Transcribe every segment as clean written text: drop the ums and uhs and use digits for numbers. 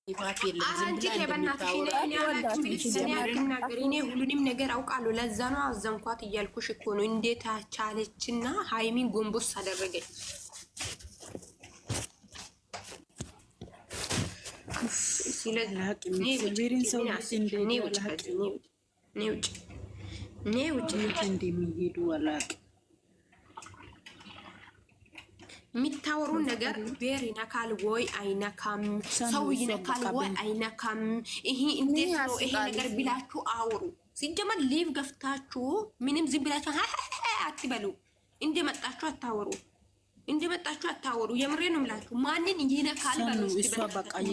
ይፋት የለም ዝም ብላ እንደምታወራ እኔ ሁሉንም ነገር አውቃለሁ። ለዛ ነው አዘንኳት እያልኩሽ እኮ ነው። እንዴት ቻለችና ሃይሚን ጎንቦስ አደረገች። የሚታወሩን ነገር ቤር ይነካል ወይ አይነካም፣ ሰው ይነካል ወይ አይነካም፣ ይሄ እንዴት ነው ይሄ ነገር ብላችሁ አውሩ። ሲጀመር ሊቭ ገፍታችሁ ምንም ዝም ብላችሁ አትበሉ። እንደመጣችሁ አታወሩ፣ እንደመጣችሁ አታወሩ። የምሬ ነው የምላችሁ። ማንን ይነካል በሉ።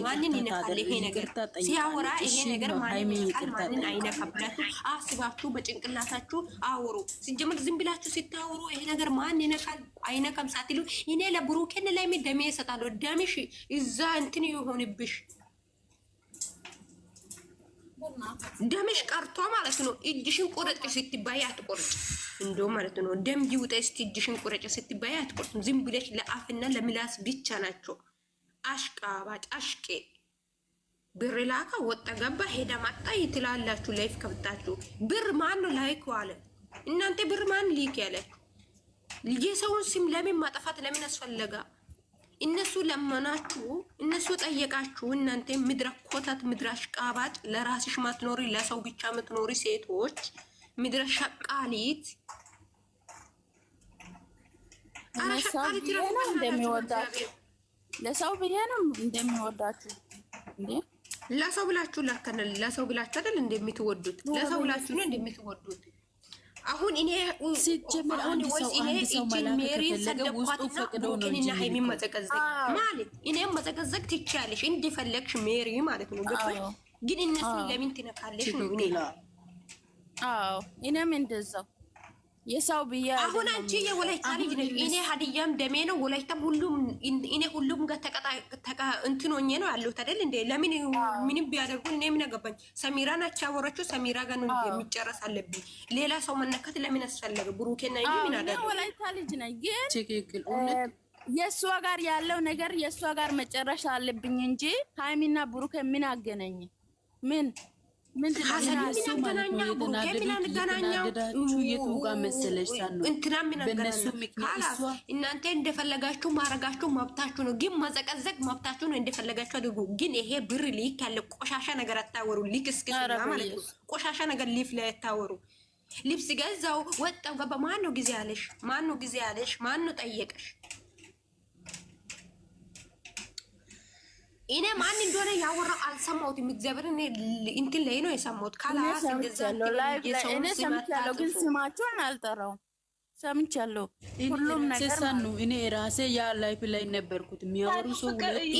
ማንን ይነካል ይሄ ነገር ሲያወራ ይሄ ነገር ማንን ይነካል ማንን አይነካም ብላችሁ አስባችሁ በጭንቅላታችሁ አወሩ። ሲጀመር ዝም ብላችሁ ሲታወሩ ይሄ ነገር ማን ይነካል አይነካም ሳትሉ እኔ ለብሩኬን ላይ ደሜ እሰጣለሁ። ደምሽ እዛ እንትን ይሆንብሽ፣ ደምሽ ቀርቶ ማለት ነው። እጅሽን ቁረጭ ስትባይ አትቆርጭ እንደው ማለት ነው። ደም ይውጣ እስቲ እጅሽን ቁረጭ ስትባይ አትቆርጭም። ዝም ብለሽ ለአፍና ለምላስ ብቻ ናቸው። አሽቃባጭ አሽቄ ብር ላካ ወጣ ገባ ሄዳ መጣ ይትላላችሁ። ላይፍ ከብታችሁ ብር ማን ነው ላይክ ዋለ? እናንተ ብር ማን ሊክ ያላችሁ? የሰውን ስም ለምን ማጠፋት ለምን አስፈለጋ? እነሱ ለመናችሁ፣ እነሱ ጠየቃችሁ። እናንተ ምድረ ኮታት ምድረ አሽቃባጭ፣ ለራስሽ ማትኖሪ ለሰው ብቻ ምትኖሪ ሴቶች ምድረ ሸቃሊት። ለሰው ብዬ ነው እንደሚወዳችሁ እንዴ? ለሰው ብላችሁ ላከነል ለሰው ብላችሁ አይደል እንደምትወዱት? ለሰው ብላችሁ ነው እንደምትወዱት። አሁን እኔ ሲጀምር አንድ ሰው ሜሪን ሰደኳትና ብሩኬንና ሃይሚን መዘቀዘቅ ማለት እኔም መዘቀዘቅ ትችያለሽ እንደፈለግሽ ሜሪ ማለት ነው። ግን እነሱ ለምን ትነካለሽ ነው እኔ እኔም እንደዛው የሰው ብዬ አሁን አንቺ የወላይታ ልጅ ነሽ። እኔ ሀዲያም ደሜ ነው ወላይታም ሁሉም እኔ ሁሉም ጋር ተቀጣ እንትን ሆኜ ነው ያለሁት አይደል እንዴ? ለምን ምንም ቢያደርጉ እኔ ምን አገባኝ? ሰሚራ ናቸው ያወራችሁ። ሰሚራ ጋር ነው የሚጨረስ አለብኝ። ሌላ ሰው መነካት ለምን አስፈለገ? ብሩኬና እንጂ ምን አደረገ? ወላይታ ልጅ ነኝ ግን ትክክል የእሷ ጋር ያለው ነገር የእሷ ጋር መጨረሻ አለብኝ እንጂ ሃይሚና ብሩኬ ምን አገናኝ? ምን እናንተ እንደፈለጋችሁ ማረጋችሁ መብታችሁ ነው። ግን መዘቀዘቅ መብታችሁ ነው። እንደፈለጋችሁ አድርጉ። ግን ይሄ ብር ሊክ ያለ ቆሻሻ ነገር አታወሩ። ሊክ እስከና ማለት ነው። ቆሻሻ ነገር ሊፍ ላይ አታወሩ። ልብስ ገዛው ወጣው ገባ። ማን ነው ጊዜ ያለሽ? ማን ነው ጊዜ ያለሽ? ማን ነው ጠየቀሽ? እኔ ማን እንደሆነ ያወራው አልሰማሁትም። እግዚአብሔር እኔ እንትን ላይ ነው የሰማሁት። ካላስ እንደዛለው ላይቭ ላይ እኔ ሰምቻለሁ፣ ግን ስማቸውን አልጠራውም። ሰምቻለሁ ሁሉም ነገር ነው። እኔ ራሴ ያ ላይቭ ላይ ነበርኩት። የሚያወሩ ሰው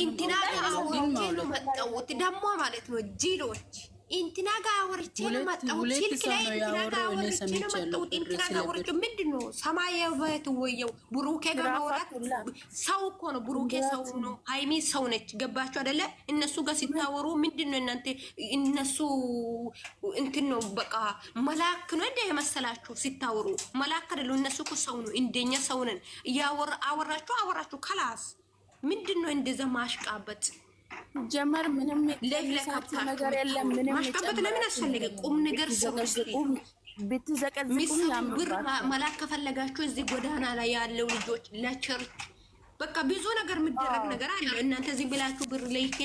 እንትና ነው መጣሁት ደግሞ ማለት ነው ጂሎች እንትና ጋር አወርቼ ነው መጣሁት። ስልክ ላይ እንትና ጋር አወርቼ ነው መጣሁት። እንትና ጋር አወርቼ ምንድን ነው ሰማያዊት ወየው ብሩኬ ጋር ማውራት ሰው እኮ ነው። ብሩኬ ሰው ነው፣ ሃይሚ ሰው ነች። ገባችሁ አይደለ? እነሱ ጋር ሲታወሩ ምንድን ነው እናንተ እነሱ እንትን ነው በቃ መላክ ነው እንደ የመሰላችሁ ሲታወሩ መላክ አይደለም። እነሱ እኮ ሰው ነው፣ እንደኛ ሰው ነን። አወራችሁ ከላስ ምንድን ነው እንደዛ ማሽቃበት ጀመር ምንም ነገር የለም። ምንም ማሽቀበጥ ለምን አስፈለገ? ቁም ነገር ሰው ብትዘቀዝቁ ብር መላክ ከፈለጋችሁ እዚህ ጎዳና ላይ ያለው ልጆች ለቸርች በቃ ብዙ ነገር የሚደረግ ነገር አለ። እናንተ እዚህ ብላችሁ ብር ለይኬ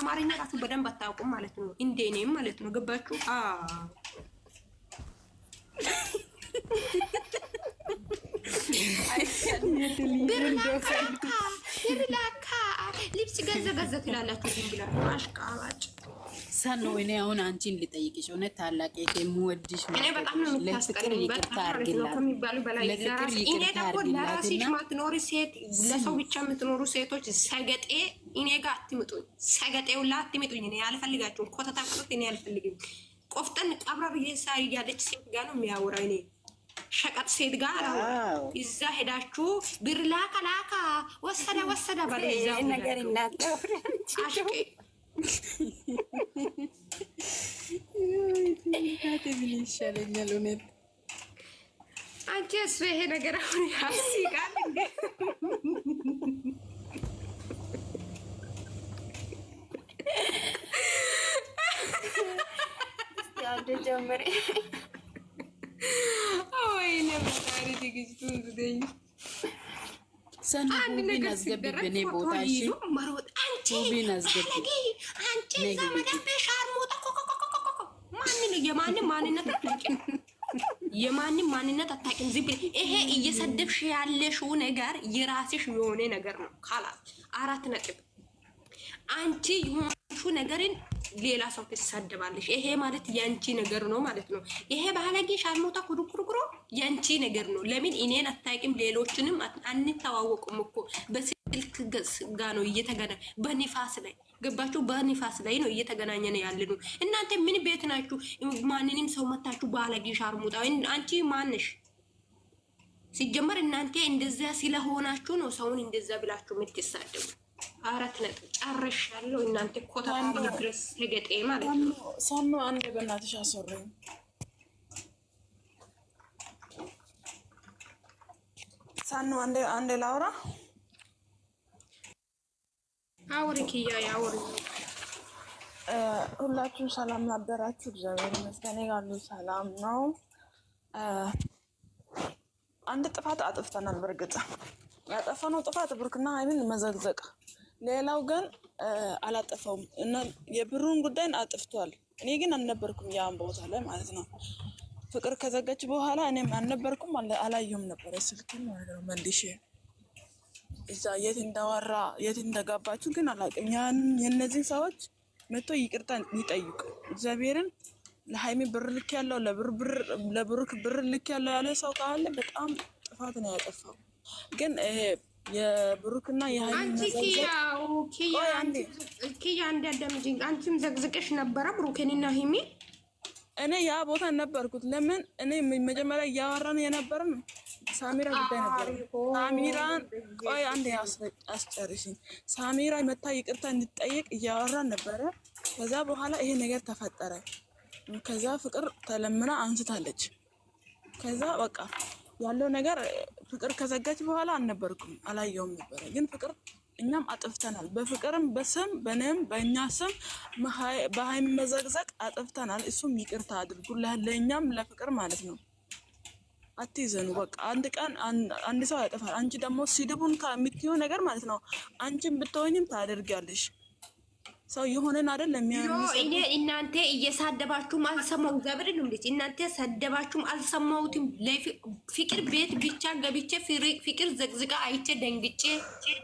አማርኛ ራሱ በደንብ አታውቁም ማለት ነው። እንደኔም ማለት ነው። ገባችሁ? ብርላካ ልብስ ገዛ ትላላችሁ። ዝም ብላችሁ አሽቃባጭ ሰኖ እኔ አሁን አንቺን ልጠይቅሽ፣ እውነት ታላቅ የምወድሽ እኔ በጣም ነው የምታስቀኝ። ከሚባሉ በላይ ለራስሽ ማትኖሪ ሴት፣ ለሰው ብቻ የምትኖሩ ሴቶች ሰገጤ እኔ ጋር አትምጡኝ። ሰገጤው ላ አትምጡኝ። እኔ አልፈልጋችሁም። ኮተታ ቆጥ እኔ አልፈልግም። ቆፍጠን ቀብራ ብዬ ሳይ ያለች ሴት ጋር ነው የሚያወራ እኔ ሸቀጥ ሴት ጋር እዛ ሄዳችሁ ብር ላካ ወሰዳ ባለ እዛው ነገር ይናገር አሽቄ ምን ይሻለኛል? እውነት አንቺስ ይሄ ነገር አሁን ያስቃል እንዴ? ቀልድ ጀመረ። አይ ነበር ትግስቱን ዝደኝ ሰን ቢን አስገብብኔ ቦታ እሺ አንቺ ቢን አስገብ አንቺ ዘመዳም ሻርሞታ የማንም ማንነት አታውቂም። የማንም ማንነት አታውቂም። ዝም ብለሽ ይሄ እየሰደብሽ ያለሽው ነገር የራስሽ የሆነ ነገር ነው። ካላት 4 ነጥብ። አንቺ የሆንሽው ነገርን ሌላ ሰው ትሳደባለሽ። ይሄ ማለት ያንቺ ነገር ነው ማለት ነው። ይሄ ባለጌ ሻርሞታ ኩሩኩሩኩሩ ያንቺ ነገር ነው። ለምን እኔን አታውቂም? ሌሎችንም አንተዋወቁም እኮ በስልክ ጋ ነው እየተገና በኒፋስ ላይ ገባችሁ? በኒፋስ ላይ ነው እየተገናኘን ያለነው። እናንተ ምን ቤት ናችሁ? ማንንም ሰው መታችሁ ባለጌ ሻርሙጣ። አንቺ ማንሽ? ሲጀመር እናንተ እንደዛ ስለሆናችሁ ነው ሰውን እንደዛ ብላችሁ የምትሳደቡ። 4 ነጥብ ጨርሻለሁ። እናንተ ኮታታ ድረስ ተገጤ ማለት ነው። ሳኑ አንዴ በእናትሽ አሰሩኝ። ሳኑ አንዴ ላውራ። አውሪ ኪያ ያውሪ። ሁላችሁም ሰላም ናበራችሁ? እግዚአብሔር ይመስገን ያሉ ሰላም ነው። አንድ ጥፋት አጥፍተናል። በእርግጥ ያጠፋነው ጥፋት ብሩክና ሀይሚን መዘግዘቅ፣ ሌላው ግን አላጠፋውም እና የብሩን ጉዳይን አጥፍቷል። እኔ ግን አልነበርኩም ያን ቦታ ላይ ማለት ነው። ፍቅር ከዘጋች በኋላ እኔም አልነበርኩም፣ አላየሁም ነበር ስልክን ማለት ነው። መልሼ እዛ የት እንዳወራ የት እንደገባችሁ ግን አላውቅም። ያን የነዚህ ሰዎች መጥቶ ይቅርታ ይጠይቁ። እግዚአብሔርን ለሀይሚ ብር ልክ ያለው ለብሩክ ብር ልክ ያለው ያለ ሰው ካለ በጣም ጥፋት ነው ያጠፋው። ግን የብሩክና የሀይሚ አንቺም ዘግዝቀሽ ነበረ ብሩክንና ሀይሚ። እኔ ያ ቦታ ነበርኩት። ለምን እኔ መጀመሪያ እያወራን የነበረን ሳሚራ ጉዳይ ነበር። ሳሚራን ቆይ አንዴ አስጨርሽኝ። ሳሚራ መታ ይቅርታ እንድትጠይቅ እያወራን ነበረ። ከዛ በኋላ ይሄ ነገር ተፈጠረ። ከዛ ፍቅር ተለምና አንስታለች። ከዛ በቃ ያለው ነገር ፍቅር ከዘጋች በኋላ አልነበርኩም፣ አላየውም ነበረ። ግን ፍቅር እኛም አጥፍተናል። በፍቅርም በስም በእኔም በእኛ ስም በሀይሚ መዘግዘቅ አጥፍተናል። እሱም ይቅርታ አድርጉ ለእኛም ለፍቅር ማለት ነው። አትይዘኑ። በቃ አንድ ቀን አንድ ሰው ያጠፋል። አንቺ ደግሞ ስድቡን ከምትይው ነገር ማለት ነው አንቺም ብትሆኝም ታደርጊያለሽ። ሰው የሆነን አይደል የሚያምስ እኔ እናንተ እየሳደባችሁም አልሰማው እግዚአብሔር ነው እንዴ? እናንተ ሰደባችሁም አልሰማውትም። ለፍቅር ቤት ብቻ ገብቼ ፍቅር ዘግዝቃ አይቼ ደንግጬ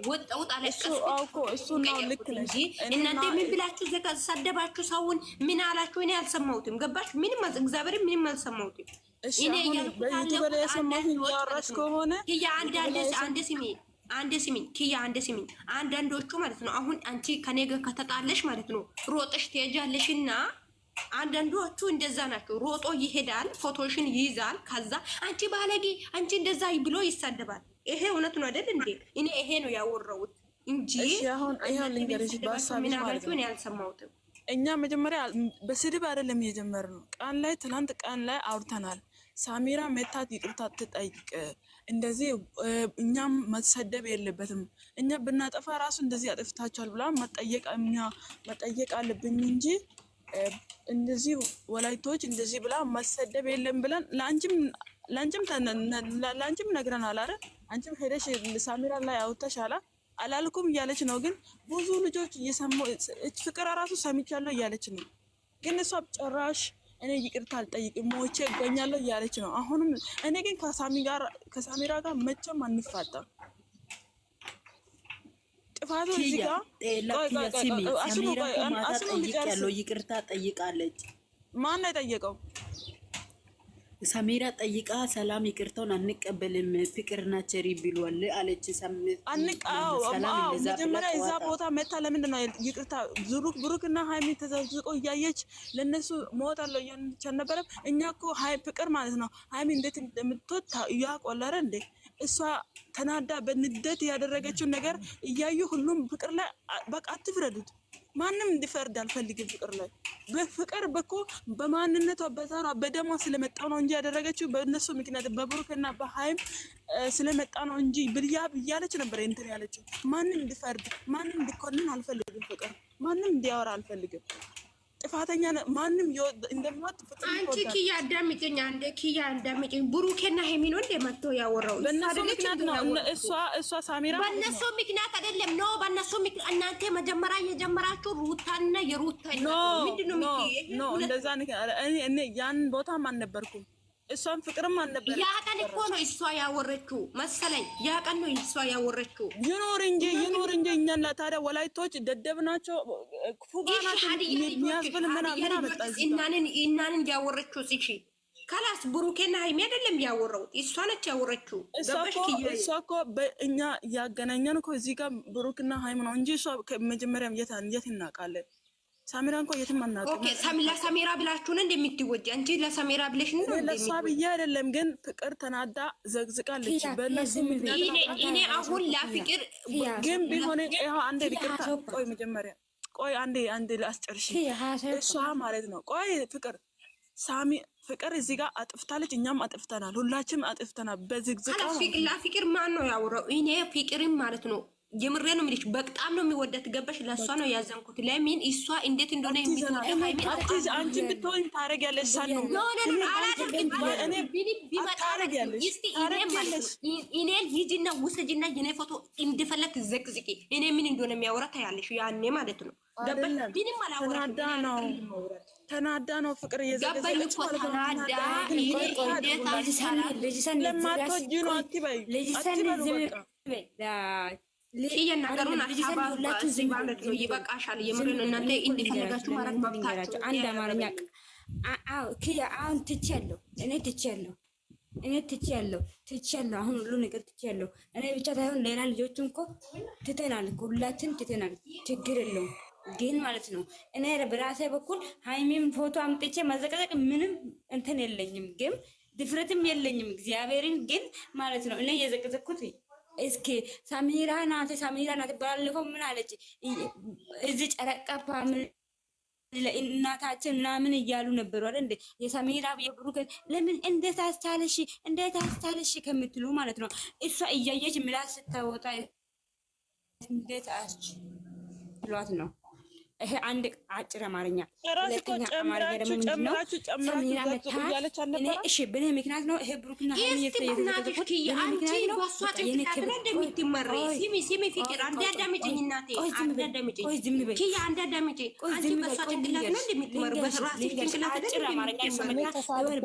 ወጣውት አለቀስ እሱ ነው። ልክ ነሽ። እናንተ ምን ብላችሁ ሰደባችሁ? ሰውን ምን አላችሁ? እኔ አልሰማውትም። ገባሽ? ምንም እግዚአብሔር ምንም አልሰማውትም። እኔ በዩቲዩብ ላይ የሰማሁት ያወራሽ ከሆነ አንድ ስሚኝ ኪያ፣ አንድ ስሚኝ። አንዳንዶቹ ማለት ነው አሁን አንቺ ከኔ ጋር ከተጣለሽ ማለት ነው ሮጠሽ ትሄጃለሽና አንዳንዶቹ እንደዛ ናቸው። ሮጦ ይሄዳል፣ ፎቶሽን ይይዛል። ከዛ አንቺ ባለጌ፣ አንቺ እንደዛ ብሎ ይሳደባል። ይሄ እውነት ነው አይደል እንዴ? እኔ ይሄ ነው ያወራሁት እንጂ አሁን ልንገርሽ በሀሳብሽ ማለት ነው። እኔ አልሰማሁትም። እኛ መጀመሪያ በስድብ አይደለም የጀመርነው። ትናንት ቀን ላይ አውርተናል። ሳሚራ መታት ይቅርታ ትጠይቅ። እንደዚህ እኛም መሰደብ የለበትም። እኛ ብናጠፋ ራሱ እንደዚህ አጥፍታችኋል ብላ መጠየቅ አለብኝ እንጂ እንደዚህ ወላይቶች እንደዚህ ብላ መሰደብ የለም ብለን ለአንቺም ነግረናል አይደል? አንቺም ሄደሽ ሳሚራ ላይ አውጥተሻላ አላልኩም እያለች ነው። ግን ብዙ ልጆች እየሰሙ ፍቅር ራሱ ሰምቻለሁ እያለች ነው። ግን እሷ ጭራሽ እኔ ይቅርታ አልጠይቅም ሞቼ እገኛለሁ እያለች ነው። አሁንም እኔ ግን ከሳሚራ ጋር መቼም አንፋታም። ጥፋቱ እዚህ ጋር ይቅርታ ጠይቃለች። ማን ነው የጠየቀው? ሳሚራ ጠይቃ ሰላም ይቅርታውን አንቀበልም ፍቅርና ቸሪ ብሏል አለች። መጀመሪያ እዛ ቦታ መታ ለምንድን ነው ይቅርታ ብሩክና ሀይሚ ተዘዝቆ እያየች ለነሱ ሞታለሁ እያለች አልነበረም? እኛ እኮ ፍቅር ማለት ነው ሀይሚ እንዴት እንደምትወድ ያቆለረ እንዴ? እሷ ተናዳ በንደት ያደረገችውን ነገር እያዩ ሁሉም ፍቅር ላይ በቃ አትፍረዱት። ማንም እንዲፈርድ አልፈልግም። ፍቅር ላይ በፍቅር በኮ በማንነቷ በዛራ በደሟ ስለመጣ ነው እንጂ ያደረገችው በእነሱ ምክንያት በብሩክና በሀይም ስለመጣ ነው እንጂ ብያለች ነበር እንትን ያለችው። ማንም እንዲፈርድ ማንም እንዲኮንን አልፈልግም። ፍቅር ማንም እንዲያወራ አልፈልግም። ጥፋተኛ ማንም እንደሚወጥ ፍቅር አንቺ ኪያ አዳምጪኝ አንዴ ኪያ አዳምጪኝ ብሩኬና ሀይሚ ነው እንደመጥቶ ያወራው በእነሱ ምክንያት ነው እሷ ሳሚራ በእነሱ ምክንያት አይደለም ነው በእነሱ ምክንያት እናንተ መጀመሪያ የጀመራችሁ ሩታና የሩታ ምንድነው ነው እንደዛ እኔ ያን ቦታም አልነበርኩም እሷን ፍቅርም አልነበረም ያ ቀን እኮ ነው እሷ ያወረችው መሰለኝ ያ ቀን ነው እሷ ያወረችው ይኖር እንጂ እኛን ታዲያ ወላይቶች ደደብ ናቸው ፉጋ ናቸው የሚያስብል ምን አመጣ እናንን ያወረችው እሺ ካላስ ብሩኬና ሀይሚ አይደለም ያወራው እሷ ነች ያወረችው እሷ እኮ በእኛ ያገናኘን እኮ እዚህ ጋር ብሩክና ሀይሚ ነው እንጂ እሷ መጀመሪያም የት እናውቃለን ሳሚራ እንኳን የትም አናውቅም ኦኬ ለሳሚራ ብላችሁ ነው እንደምትወጂ አንቺ ለሳሚራ ብለሽ ነው ለሷ ብዬ አይደለም ግን ፍቅር ተናዳ ዘግዝቃለች በእነሱ ምክንያት እኔ አሁን ለፍቅር ግን ቢሆን ይሄ አንዴ ይቅርታ ቆይ መጀመሪያ ቆይ አንዴ ላስጨርሽ እሷ ማለት ነው ቆይ ፍቅር እዚህ ጋር አጥፍታለች እኛም አጥፍተናል ሁላችንም አጥፍተናል በዝግዝቃ ለፍቅር ማን ነው ያወራው እኔ ፍቅርም ማለት ነው የምሬ ነው የሚልሽ በጣም ነው የሚወደት ገበሽ ለሷ ነው ያዘንኩት ለምን እሷ እንዴት እንደሆነ የምትወደው አንቺ ብትሆን ታረጋለሽ ሳን ነው እኔ ሂጂና ውሰጂና የኔ ፎቶ እንደፈለክ ዘቅዝቂ እኔ ምን እንደሆነ የሚያወራ ታያለሽ ያኔ ማለት ነው ገበሽ ቢንም አላወራም ተናዳ ነው ፍቅር እየዘገዘች ተናዳ ለማትወጂ ነው አትበይ እየናገሩን ሁላችሁ ይበቃሻል። የምርን እናንተ እንደፈለጋችሁ ማድረግ መብታችሁ። አንድ አማርኛ ኪያ አሁን ትቼያለሁ፣ እኔ ትቼያለሁ። አሁን ሁሉ ነገር ትቼያለሁ። እኔ ብቻ ሳይሆን ሌላ ልጆችን እኮ ትተናል፣ ሁላችን ትተናል። ችግር የለውም ግን ማለት ነው እኔ በራሴ በኩል ሀይሚም ፎቶ አምጥቼ ማዘቀዘቅ ምንም እንትን የለኝም፣ ግን ድፍረትም የለኝም። እግዚአብሔርን ግን ማለት ነው እኔ እየዘቀዘቅኩት እስኪ ሳሚራ ናት ባለፈው ምን አለች እዚህ ጨረቃ ፋሚሊ ለእናታችን ምናምን እያሉ ነበሩ አይደል እንዴ የሳሚራ የብሩክ ለምን እንዴት አስቻለሽ ከምትሉ ማለት ነው እሷ እያየች ምላስ ስታወጣ እንዴት አስችሏት ነው ይሄ አንድ አጭር አማርኛ ሁለተኛ አማርኛ ደግሞ ምንድነው ሳሚራ መታለች እኔ እሺ በኔ ምክንያት ነው ይሄ ብሩክና ሀይሚ የተደረገው አንቺ በሷ ጥቅም እንደምትመሪ ሲሚ ፍቅር አዳምጪኝ እናቴ አዳምጪኝ ኪያ አዳምጪኝ አንቺ በሷ ጭንቅላት ነው እንደምትመሪ በራስሽ ጭንቅላት አጭር አማርኛ ሰማኛ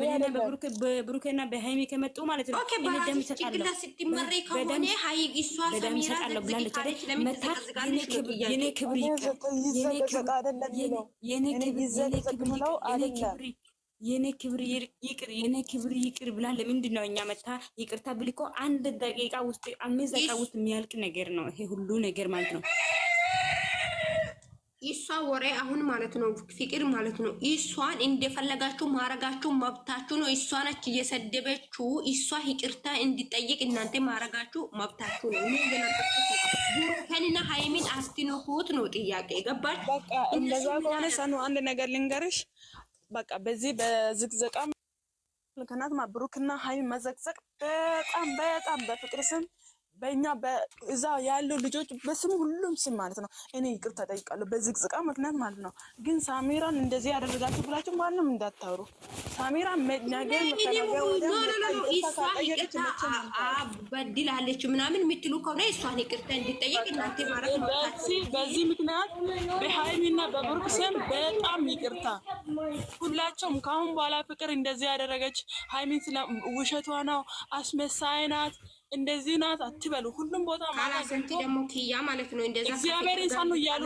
በኔና በብሩክና በሀይሚ ከመጡ ማለት ነው እኔ ደም ሰጣለሁ ስትመሪ ከሆነ ሀይ እሷ ሳሚራ ብላለች አይደል መታ የኔ ክብር የኔ ክብር ይቅር ብላ ለምንድን ነው እኛ መታ ይቅርታ ብልኮ አንድ ደቂቃ ውስጥ 5 ደቂቃ ውስጥ የሚያልቅ ነገር ነው ይሄ ሁሉ ነገር ማለት ነው እሷ ወሬ አሁን ማለት ነው ፍቅር ማለት ነው እሷን እንደፈለጋችሁ ማረጋችሁ መብታችሁ ነው እሷ ነች እየሰደበችው እሷ ይቅርታ እንዲጠይቅ እናንተ ማረጋችሁ መብታችሁ ነው ብሩክንና ሀይሚን አስትንኩት ነው ጥያቄ ገባች በቃ እንደዛ ከሆነ ሰኑ አንድ ነገር ልንገርሽ በቃ በዚህ በዝግዘቃ ምክንያት ብሩክና ሀይሚ መዘግዘቅ በጣም በፍቅር ስም በእኛ በዛ ያለው ልጆች በስም ሁሉም ስም ማለት ነው እኔ ይቅርታ ጠይቃለሁ በዝግዝቃ ምክንያት ማለት ነው ግን ሳሚራን እንደዚህ ያደረጋችሁ ብላችሁ ማንንም እንዳታወሩ ሳሚራን ነገር በድላለች ምናምን የምትሉ ከሆነ እሷን ይቅርታ እንድጠይቅ እናንተ ማለት ነው በዚህ ምክንያት በሀይሚና በብሩክ ስም በጣም ይቅርታ ሁላቸውም ካሁን በኋላ ፍቅር እንደዚህ ያደረገች ሀይሚን ስለ ውሸቷ ነው አስመሳይ ናት እንደዚህ ናት አትበሉ ሁሉም ቦታ ማለት ነው ደግሞ ኪያ ማለት ነው እንደዛ እግዚአብሔር ኢንሳኑ እያሉ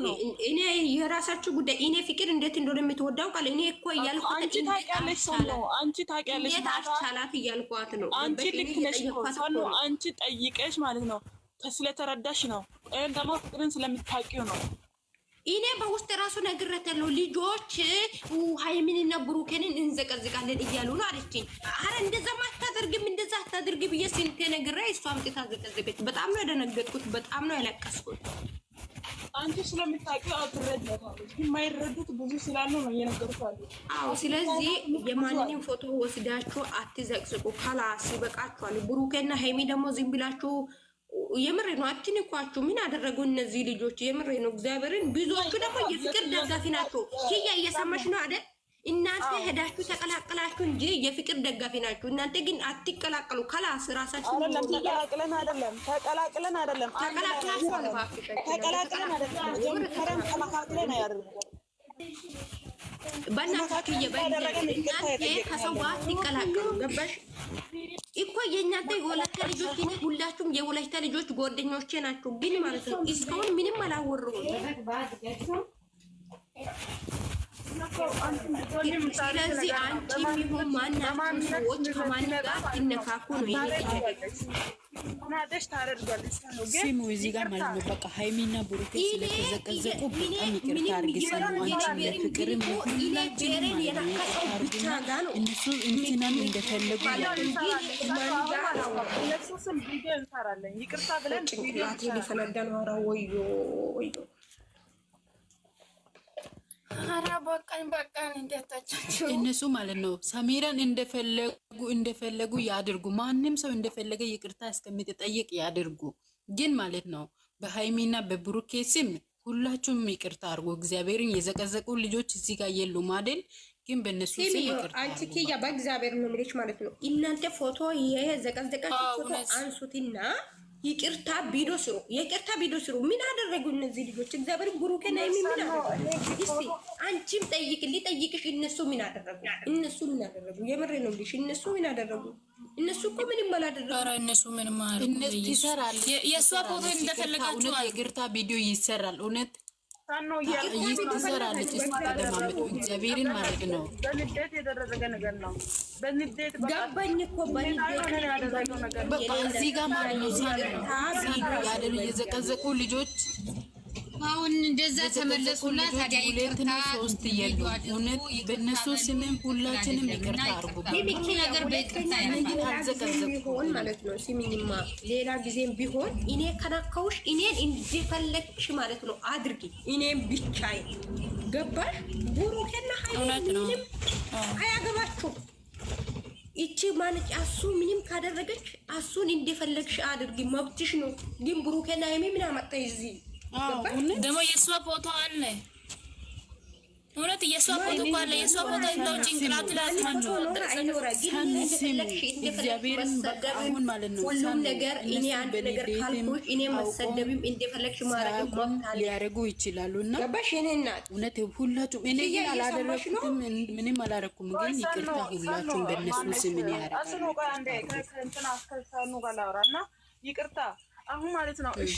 ነው እኔ የራሳችሁ ጉዳይ እኔ ፍቅር እንዴት እንደሆነ የምትወዳው ቃል እኔ እኮ እያልኩ አንቺ ታውቂያለሽ ታቻላት እያልኳት ነው አንቺ ልክ ነሽ ሳኑ አንቺ ጠይቀሽ ማለት ነው ስለተረዳሽ ነው ደግሞ ፍቅርን ስለምታውቂው ነው እኔ በውስጥ ራሱ ነግረታለሁ ልጆች ሃይሚንና ብሩኬንን እንዘቀዝቃለን እያሉ ነው አለችኝ አረ እንደዛ እንደዛ አታደርግ ብዬ ስንቴ ነግሬ እሷ አምጥታ ዘቀዘቀች በጣም ነው ያደነገጥኩት በጣም ነው ያለቀስኩት አንቺ ስለምታውቂው አትረዳታለሽ የማይረዱት ብዙ ስላሉ ነው እየነገርኳለሁ አዎ ስለዚህ የማንንም ፎቶ ወስዳችሁ አትዘቅዝቁ ካላስ ይበቃችኋል ብሩኬና ሃይሚ ደግሞ ዝም ብላችሁ የምሬ ነው። አትንኳችሁ። ምን አደረጉ እነዚህ ልጆች? የምሬ ነው። እግዚአብሔርን ብዙዎቹ ደግሞ የፍቅር ደጋፊ ናቸው። ኪያ እየሰማሽ ነው አይደል? እናንተ ሄዳችሁ ተቀላቀላችሁ እንጂ የፍቅር ደጋፊ ናችሁ። እናንተ ግን አትቀላቀሉ። ከላስ ራሳችሁ ተቀላቅለን አይደለም ተቀላቅለን አይደለም በእናታችሁ እናንተ ከሰው ጋር አትቀላቀሉ። ገባሽ እኮ የእናንተ የወላይታ ልጆች እኔ ሁላችሁም የወላይታ ልጆች ጓደኞቼ ናቸው። ግን ማለት ነው እስካሁን ምንም አላወሩም። ስለዚህ አንቺ የሚሆን ማናቸው ሰዎች ከማን ጋር ይነካኩ ነው ሲሙ እዚህ ጋር ማለት ነው። በቃ ሃይሚና ብሩኬ ስለተዘቀዘቁ በጣም ይቅርታ አድርገሻል። አንቺ ለፍቅርም እነሱ እንትናን እንደፈለጉ ይቅርታ ብለን እነሱ ማለት ነው ሰሚራን እንደፈለጉ ያድርጉ። ማንም ሰው እንደፈለገ ይቅርታ እስከምትጠይቅ ያድርጉ። ግን ማለት ነው በሃይሚና በብሩኬ ስም ሁላችሁም ይቅርታ አድርጉ። እግዚአብሔርን የዘቀዘቁ ልጆች እዚህ ጋር የሉም አይደል? ግን በእነሱ ስም ይቅርታ አንቺ ኪያ በእግዚአብሔር ነው የምልሽ ማለት ነው። እናንተ ፎቶ የዘቀዘቃችሁ ፎቶ አንሱትና ይቅርታ ቪዲዮ ስሩ። ይቅርታ ቪዲዮ ስሩ። ምን አደረጉ እነዚህ ልጆች? እግዚአብሔር ብሩኬ ነው ምን አደረጉ? እስቲ አንቺም ጠይቅሽ። እነሱ ምን አደረጉ? የምሬ ነው ልሽ እነሱ ምን አደረጉ? እነሱ እኮ ምንም አላደረጉ። ኧረ እነሱ ምንም አላደረጉ። ይሰራል። የእሷ ፎቶ እንደፈለጋችሁ ይቅርታ ቪዲዮ ይሰራል። እውነት ትሰራለች። ተደማመጡ እግዚአብሔርን ማለት ነው። በንዴት የተደረገ ነገር ነው። በንዴት ገባኝ እኮ በቃ እዚህ ጋር ማለት ነው ያደሩ የዘቀዘቁ ልጆች አሁን እንደዛ ተመለሱላት። ታዲያ ይቅርታ ሶስት የሉ እውነት በእነሱ ስምም ሁላችንም ይቅርታ አርጉ። ይሄ ነገር በይቅርታ ቢሆን ማለት ነው። ሲሚኝማ ሌላ ጊዜም ቢሆን እኔ ከናካውሽ እኔን እንደፈለግሽ ማለት ነው አድርጊ። እኔም ብቻዬ ገባሽ? ብሩኬና ሃይሚንም አያገባችሁም። እቺ ማነች አሱ ምንም ካደረገች አሱን እንደፈለግሽ አድርጊ፣ መብትሽ ነው። ግን ብሩኬና ሃይሚ ምን አመጣ እዚህ? ደግሞ የእሷ ፎቶ አለ። እውነት የእሷ ፎቶ አለ። የእሷ ፎቶ እንደው ጭንቅላት ላይ እግዚአብሔርን አሁን ማለት ነው ሁሉም ነገር እኔ አንድ ነገር ካልኩሽ እኔ መሰደብም እንደፈለግሽ ማድረግ ሊያደርጉ ይችላሉ። እና ገባሽ? እኔ እናት እውነት ሁላችሁም እኔ ግን አላደረኩም፣ ምንም አላደረኩም። ግን ይቅርታ ሁላችሁም በእነሱ ስም ምን ያደርጋል? ይቅርታ አሁን ማለት ነው። እሺ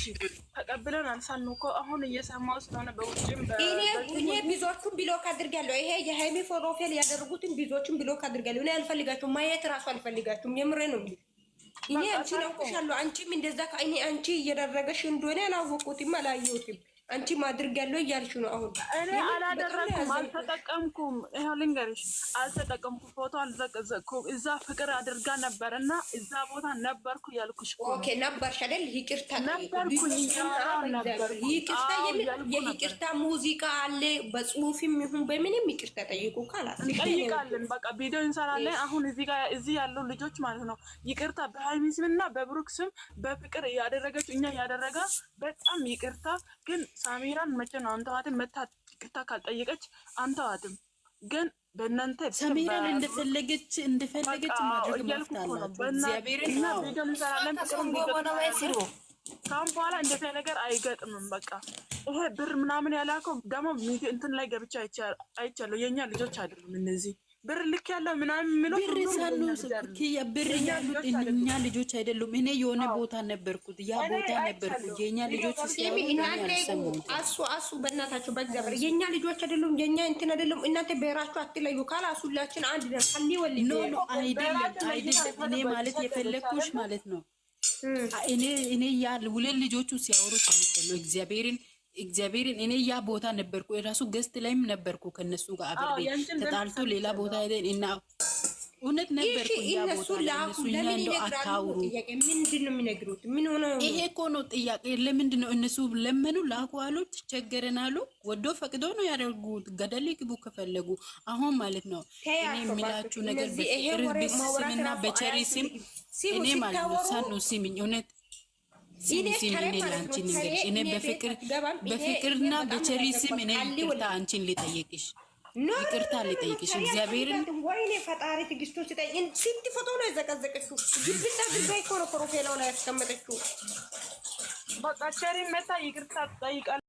ተቀብለናል። ሳኑ እኮ አሁን እየሰማው ስለሆነ በውጭም እኔ ብዙዎቹን ብሎክ አድርጋለሁ። ይሄ የሃይሚ ፕሮፋይል ያደረጉትን ብዙዎቹን ብሎክ አድርጋለሁ። እኔ አልፈልጋችሁም፣ ማየት ራሱ አልፈልጋችሁም። የምሬ ነው። እኔ አንቺ ናውቅሻለሁ። አንቺም እንደዛ ከእኔ አንቺ እየደረገሽ እንደሆነ አላወቁትም፣ አላየሁትም። አንቺ ማድርግ ያለው እያልሽ ነው። አሁን እኔ አላደረኩም፣ አልተጠቀምኩም። ይሄው ልንገርሽ፣ አልተጠቀምኩም፣ ፎቶ አልዘቀዘቅኩም። እዛ ፍቅር አድርጋ ነበርና እዛ ቦታ ነበርኩ ያልኩሽ እኮ። ኦኬ ነበርሽ አይደል? ይቅርታ ነበርኩ። ይቅርታ የይቅርታ ሙዚቃ አለ፣ በጽሁፍም ይሁን በምንም ይቅርታ ጠይቁ። ካላስ እንጠይቃለን። በቃ ቪዲዮ እንሰራለን። አሁን እዚህ ያለው ልጆች ማለት ነው ይቅርታ በሃይሚ ስምና በብሩክ ስም በፍቅር ያደረገችው እኛ ያደረጋ በጣም ይቅርታ ግን ሳሚራን መቼ ነው አንተዋትም? መታ ይቅርታ ካልጠየቀች አንተዋትም። ግን በእናንተ ሳሚራን እንደፈለገች ማድረግ መፍታላችሁ። እግዚአብሔርን እና ቪዲዮ እንሰራለን። ካሁን በኋላ እንደዚህ ነገር አይገጥምም። በቃ ይሄ ብር ምናምን ያላከው ደግሞ እንትን ላይ ገብቻ አይቻለሁ። የኛ ልጆች አይደሉም እነዚህ ብር ልክ ያለው ምናምን የሚለው ብር ሳሉ ብር ያሉት እኛ ልጆች አይደሉም። እኔ የሆነ ቦታ ነበርኩት፣ ያ ቦታ ነበርኩት። የኛ ልጆች አሱ በእናታችሁ በእግዚአብሔር የኛ ልጆች አይደሉም፣ የኛ እንትን አይደሉም። እናንተ ብሔራችሁ አትለዩ። ካላሱላችን አንድ ነው። ከኒወል ኖ አይደለም። እኔ ማለት የፈለኩሽ ማለት ነው እኔ ያ ሁለት ልጆቹ ሲያወሩ ነው እግዚአብሔርን እኔ ያ ቦታ ነበርኩ። የራሱ ገስት ላይም ነበርኩ ከነሱ ጋር አብሬ ተጣልቶ ሌላ ቦታ ሄደን እና እውነት ነበርኩ ያ ቦታ እነሱ እኛ እንደው አታውሩ። ምንድን ነው የሚነግሩት? ምን ሆነ? ይሄ እኮ ነው ጥያቄ። ለምንድን ነው እነሱ ለመኑ ላኩ አሉ፣ ተቸገረን አሉ። ወዶ ፈቅዶ ነው ያደርጉት። ገደል ግቡ ከፈለጉ። አሁን ማለት ነው እኔ የሚላችሁ ነገር በፍቅር ስምና በቸሪ ስም እኔ ማለት ነው ሳኑ ሲምኝ እውነት እኔ በፍቅርና በቸሪ ስም እኔ ይቅርታ አንቺን ልጠይቅሽ ይቅርታ ልጠይቅሽ እግዚአብሔርን ወይኔ ፈጣሪ ትግስቱን ስጠኝ። ስንት ፎቶ ነው የዘቀዘቀችው? ግብታ ግባይ ኮሮ ፕሮፋይሏ ላይ ያስቀመጠችው። በቃ ቸሪ መታ ይቅርታ ትጠይቃለች።